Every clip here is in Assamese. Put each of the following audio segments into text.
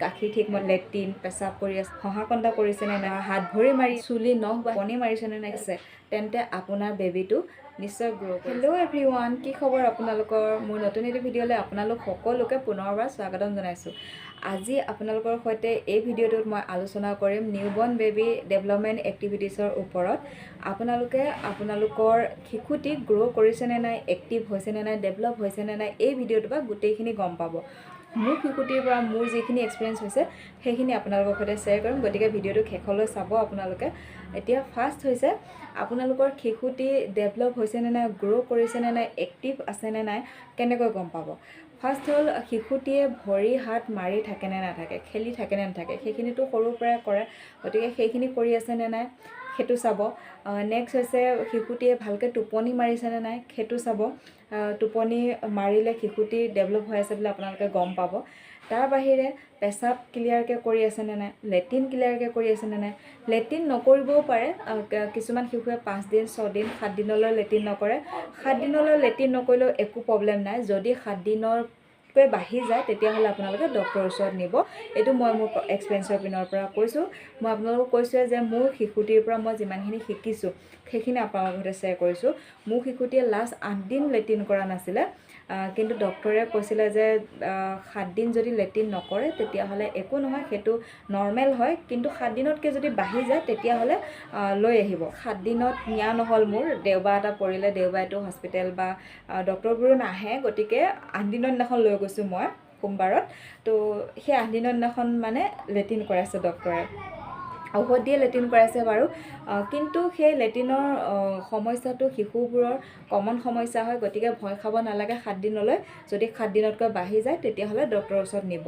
গাখীৰ ঠিকমতে লেট্ৰিন পেচাব কৰি আছে, হহাকন্দা কৰিছেনে নাই, হাত ভৰি মাৰি চুলি নখ বা কণী মাৰিছেনে নাই আছে, তেন্তে আপোনাৰ বেবীটো নিশ্চয় গ্ৰ' কৰিব। হেল্ল' এভৰিৱান, কি খবৰ আপোনালোকৰ? মোৰ নতুন এটি ভিডিঅ'লৈ আপোনালোক সকলোকে পুনৰবাৰ স্বাগতম জনাইছোঁ। আজি আপোনালোকৰ সৈতে এই ভিডিঅ'টোত মই আলোচনা কৰিম নিউবৰ্ণ বেবী ডেভেলপমেণ্ট এক্টিভিটিছৰ ওপৰত। আপোনালোকে আপোনালোকৰ শিশুটি গ্ৰ' কৰিছেনে নাই, এক্টিভ হৈছেনে নাই, ডেভেলপ হৈছেনে নাই, এই ভিডিঅ'টোৰ পৰা গোটেইখিনি গম পাব। মোৰ শিশুটিৰ পৰা মোৰ যিখিনি এক্সপিৰিয়েঞ্চ হৈছে সেইখিনি আপোনালোকৰ সৈতে শ্বেয়াৰ কৰিম, গতিকে ভিডিঅ'টো শেষলৈ চাব আপোনালোকে। এতিয়া ফাৰ্ষ্ট হৈছে আপোনালোকৰ শিশুটি ডেভেলপ হৈছেনে নাই, গ্ৰ' কৰিছেনে নাই, এক্টিভ আছেনে নাই, কেনেকৈ গম পাব? ফাৰ্ষ্ট হ'ল শিশুটিয়ে ভৰি হাত মাৰি থাকেনে নাথাকে, খেলি থাকেনে নাথাকে, সেইখিনিতো সৰুৰ পৰাই কৰে, গতিকে সেইখিনি কৰি আছেনে নাই সেইটো চাব। নেক্সট হৈছে শিশুটিয়ে ভালকৈ টোপনি মাৰিছেনে নাই সেইটো চাব। টোপনি মাৰিলে শিশুটি ডেভেলপ হৈ আছে বুলি আপোনালোকে গম পাব। তাৰ বাহিৰে পেচাব ক্লিয়াৰকৈ কৰি আছেনে নাই, লেট্ৰিন ক্লিয়াৰকৈ কৰি আছেনে নাই। লেট্ৰিন নকৰিবও পাৰে, কিছুমান শিশুৱে 5 দিন 6 দিন 7 দিনলৈ লেট্ৰিন নকৰে। 7 দিনলৈ লেট্ৰিন নকৰিলেও একো প্ৰব্লেম নাই। যদি 7 দিনতকৈ বাঢ়ি যায় তেতিয়াহ'লে আপোনালোকে ডক্টৰৰ ওচৰত নিব। এইটো মই মোৰ এক্সপিৰিয়েঞ্চৰ পিনৰ পৰা কৈছোঁ। মই আপোনালোকক কৈছোঁৱে যে মোৰ শিশুটিৰ পৰা মই যিমানখিনি শিকিছোঁ সেইখিনি আপোনালোকৰ সৈতে শ্বেয়াৰ কৰিছোঁ। মোৰ শিশুটিয়ে লাষ্ট 8 দিন লেট্ৰিন কৰা নাছিলে, কিন্তু ডক্টৰে কৈছিলে যে 7 দিন যদি লেট্ৰিন নকৰে তেতিয়াহ'লে একো নহয়, সেইটো নৰ্মেল হয়, কিন্তু 7 দিনতকৈ যদি বাঢ়ি যায় তেতিয়াহ'লে লৈ আহিব। 7 দিনত নিয়া নহ'ল মোৰ, দেওবাৰ এটা পৰিলে, দেওবাৰেতো হস্পিটেল বা ডক্টৰবোৰো নাহে, গতিকে 8 দিনৰ দিনাখন লৈ গৈছোঁ মই, সোমবাৰত। তো সেই 8 দিনৰ দিনাখন মানে লেট্ৰিন কৰাইছে ডক্টৰে, ঔষধ দিয়ে লেট্ৰিন কৰাইছে বাৰু, কিন্তু সেই লেট্ৰিনৰ সমস্যাটো শিশুবোৰৰ কমন সমস্যা হয়, গতিকে ভয় খাব নালাগে। 7 দিনলৈ যদি 7 দিনতকৈ বাঢ়ি যায় তেতিয়াহ'লে ডক্টৰৰ ওচৰত নিব।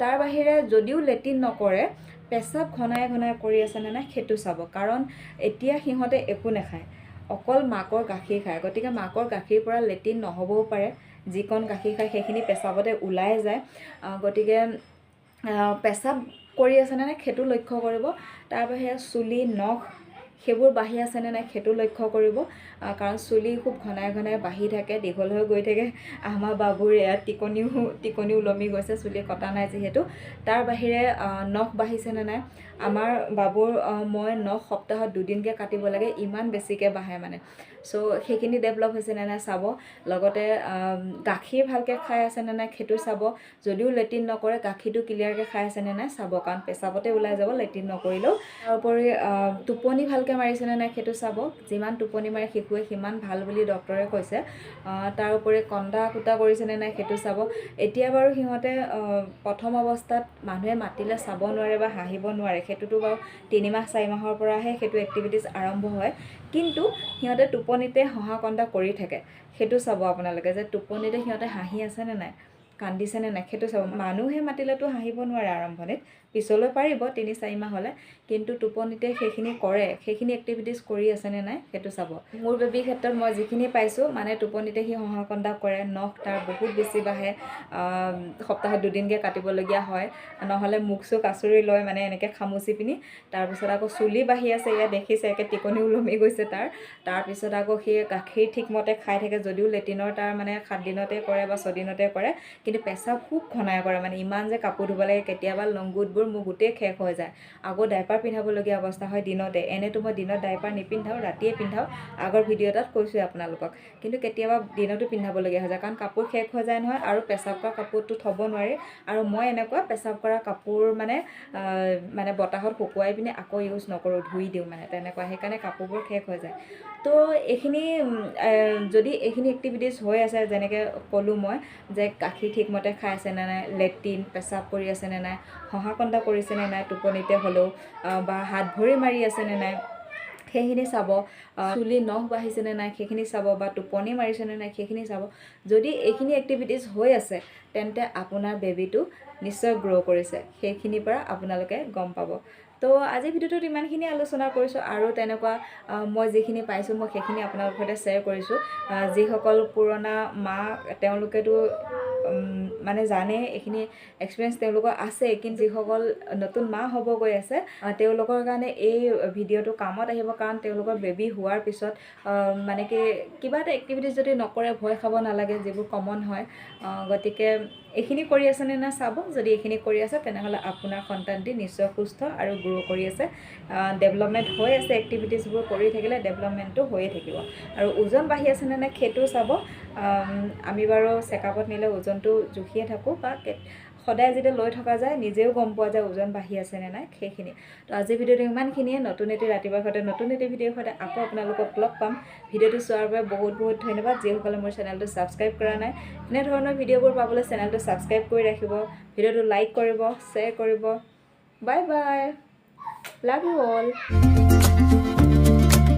তাৰ বাহিৰে যদিও লেট্ৰিন নকৰে, পেচাব ঘনাই ঘনাই কৰি আছেনে নাই সেইটো চাব, কাৰণ এতিয়া সিহঁতে একো নাখায়, অকল মাকৰ গাখীৰ খায়, গতিকে মাকৰ গাখীৰ পৰা লেট্ৰিন নহ'বও পাৰে। যিকণ গাখীৰ খায় সেইখিনি পেচাবতে ওলাই যায়, গতিকে পেচাব কৰি আছেনে নাই সেইটো লক্ষ্য কৰিব। তাৰ বাহিৰে চুলি নখ সেইবোৰ বাঢ়ি আছেনে নাই সেইটো লক্ষ্য কৰিব, কাৰণ চুলি খুব ঘনাই ঘনাই বাঢ়ি থাকে, দীঘল হৈ গৈ থাকে। আমাৰ বাবুৰ ইয়াত টিকনি ওলমি গৈছে, চুলি কটা নাই যিহেতু। তাৰ বাহিৰে নখ বাঢ়িছেনে নাই, আমাৰ বাবুৰ মই নখ সপ্তাহত 2 দিনকৈ কাটিব লাগে, ইমান বেছিকৈ বাঢ়ে মানে। চ' সেইখিনি ডেভেলপ হৈছেনে নাই চাব। লগতে গাখীৰ ভালকৈ খাই আছেনে নাই সেইটো চাব। যদিও লেট্ৰিন নকৰে গাখীৰটো ক্লিয়াৰকৈ খাই আছেনে নাই চাব, কাৰণ পেচাবতে ওলাই যাব লেট্ৰিন নকৰিলেও। তাৰোপৰি টোপনি ভালকৈ মাৰিছেনে নাই সেইটো চাব। যিমান টোপনি মাৰে শিশুৱে সিমান ভাল বুলি ডক্টৰে কৈছে। তাৰোপৰি কন্দা কুটা কৰিছেনে নাই সেইটো চাব। এতিয়া বাৰু সিহঁতে প্ৰথম অৱস্থাত মানুহে মাতিলে চাব নোৱাৰে বা হাঁহিব নোৱাৰে, সেইটোতো বাৰু 3 মাহ 4 মাহৰ পৰাহে সেইটো এক্টিভিটিছ আৰম্ভ হয়, কিন্তু সিহঁতে টোপনিতে হহা কন্দা কৰি থাকে, সেইটো চাব আপোনালোকে, যে টোপনিতে সিহঁতে হাঁহি আছেনে নাই, কান্দিছেনে নাই সেইটো চাব। মানুহে মাতিলেতো হাঁহিব নোৱাৰে আৰম্ভণিত, পিছলৈ পাৰিব 3-4 মাহ হ'লে, কিন্তু টোপনিতে সেইখিনি কৰে, সেইখিনি এক্টিভিটিছ কৰি আছেনে নাই সেইটো চাব। মোৰ বেবীৰ ক্ষেত্ৰত মই যিখিনি পাইছোঁ, মানে টোপনিতে সি হহা কন্দা কৰে, নখ তাৰ বহুত বেছি বাঢ়ে, সপ্তাহত 2 দিনকৈ কাটিবলগীয়া হয়, নহ'লে মুখ চুখ আঁচুৰি লয় মানে এনেকৈ খামুচি পিনি। তাৰপিছত আকৌ চুলি বাঢ়ি আছে, ইয়াত দেখিছে একে টিকনি ওলমি গৈছে তাৰ। তাৰপিছত আকৌ সি গাখীৰ ঠিকমতে খাই থাকে, যদিও লেট্ৰিনৰ তাৰ মানে 7 দিনতে কৰে বা 6 দিনতে কৰে, কিন্তু পেচাব খুব ঘনাই কৰে, মানে ইমান যে কাপোৰ ধুব লাগে, কেতিয়াবা লংগুটবোৰ মোৰ গোটেই শেষ হৈ যায়। আকৌ ডাইপাৰ পিন্ধাবলগীয়া অৱস্থা হয় দিনতে, এনেতো মই দিনত ডাইপাৰ নিপিন্ধাওঁ, ৰাতিয়ে পিন্ধাওঁ, আগৰ ভিডিঅ' এটাত কৈছোঁৱে আপোনালোকক, কিন্তু কেতিয়াবা দিনতো পিন্ধাবলগীয়া হৈ যায়, কাৰণ কাপোৰ শেষ হৈ যায় নহয়, আৰু পেচাব কৰা কাপোৰটো থ'ব নোৱাৰি। আৰু মই এনেকুৱা পেচাব কৰা কাপোৰ মানে বতাহত শুকুৱাই পিনে আকৌ ইউজ নকৰোঁ, ধুই দিওঁ মানে তেনেকুৱা, সেইকাৰণে কাপোৰবোৰ শেষ হৈ যায়। তো এইখিনি যদি এইখিনি এক্টিভিটিছ হৈ আছে, যেনেকৈ ক'লোঁ মই, যে গাখীৰ ঠিকমতে খাই আছেনে নাই, লেট্ৰিন পেচাব কৰি আছেনে নাই, হহা কন্দা কৰিছেনে নাই টোপনিতে হ'লেও, বা হাত ভৰি মাৰি আছেনে নাই সেইখিনি চাব। চুলি নখ বাঢ়িছেনে নাই সেইখিনি চাব, বা টোপনি মাৰিছেনে নাই সেইখিনি চাব। যদি এইখিনি এক্টিভিটিছ হৈ আছে তেন্তে আপোনাৰ বেবীটো নিশ্চয় গ্ৰ' কৰিছে, সেইখিনিৰ পৰা আপোনালোকে গম পাব। তো আজিৰ ভিডিঅ'টোত ইমানখিনি আলোচনা কৰিছোঁ, আৰু তেনেকুৱা মই যিখিনি পাইছোঁ মই সেইখিনি আপোনালোকৰ সৈতে শ্বেয়াৰ কৰিছোঁ। যিসকল পুৰণা মা তেওঁলোকেতো মানে জানে, এইখিনি এক্সপিৰিয়েঞ্চ তেওঁলোকৰ আছে, কিন্তু যিসকল নতুন মা হ'ব গৈ আছে তেওঁলোকৰ কাৰণে এই ভিডিঅ'টো কামত আহিব। কাৰণ তেওঁলোকৰ বেবী হোৱাৰ পিছত মানে কি কিবা এটা এক্টিভিটিজ যদি নকৰে ভয় খাব নালাগে, যিবোৰ কমন হয়। গতিকে এইখিনি কৰি আছেনে না চাব। যদি এইখিনি কৰি আছে তেনেহ'লে আপোনাৰ সন্তানটি নিশ্চয় সুস্থ আৰু গ্ৰ' কৰি আছে, ডেভেলপমেণ্ট হৈ আছে। এক্টিভিটিজবোৰ কৰি থাকিলে ডেভেলপমেণ্টটো হৈয়ে থাকিব। আৰু ওজন বাঢ়ি আছেনে নাই সেইটো চাব। আমি বাৰু চেকআপত নিলে ওজনটো জুখিয়ে থাকোঁ, বা সদায় যেতিয়া লৈ থকা যায় নিজেও গম পোৱা যায় ওজন বাঢ়ি আছেনে নাই সেইখিনি। তো আজিৰ ভিডিঅ'টো ইমানখিনিয়ে। নতুন এটি ৰাতিপুৱাৰ সৈতে নতুন এটি ভিডিঅ'ৰ সৈতে আকৌ আপোনালোকক লগ পাম। ভিডিঅ'টো চোৱাৰ বাবে বহুত বহুত ধন্যবাদ। যিসকলে মোৰ চেনেলটো ছাবস্ক্ৰাইব কৰা নাই, এনেধৰণৰ ভিডিঅ'বোৰ পাবলৈ চেনেলটো ছাবস্ক্ৰাইব কৰি ৰাখিব, ভিডিঅ'টো লাইক কৰিব, শ্বেয়াৰ কৰিব। Bye bye, love you all.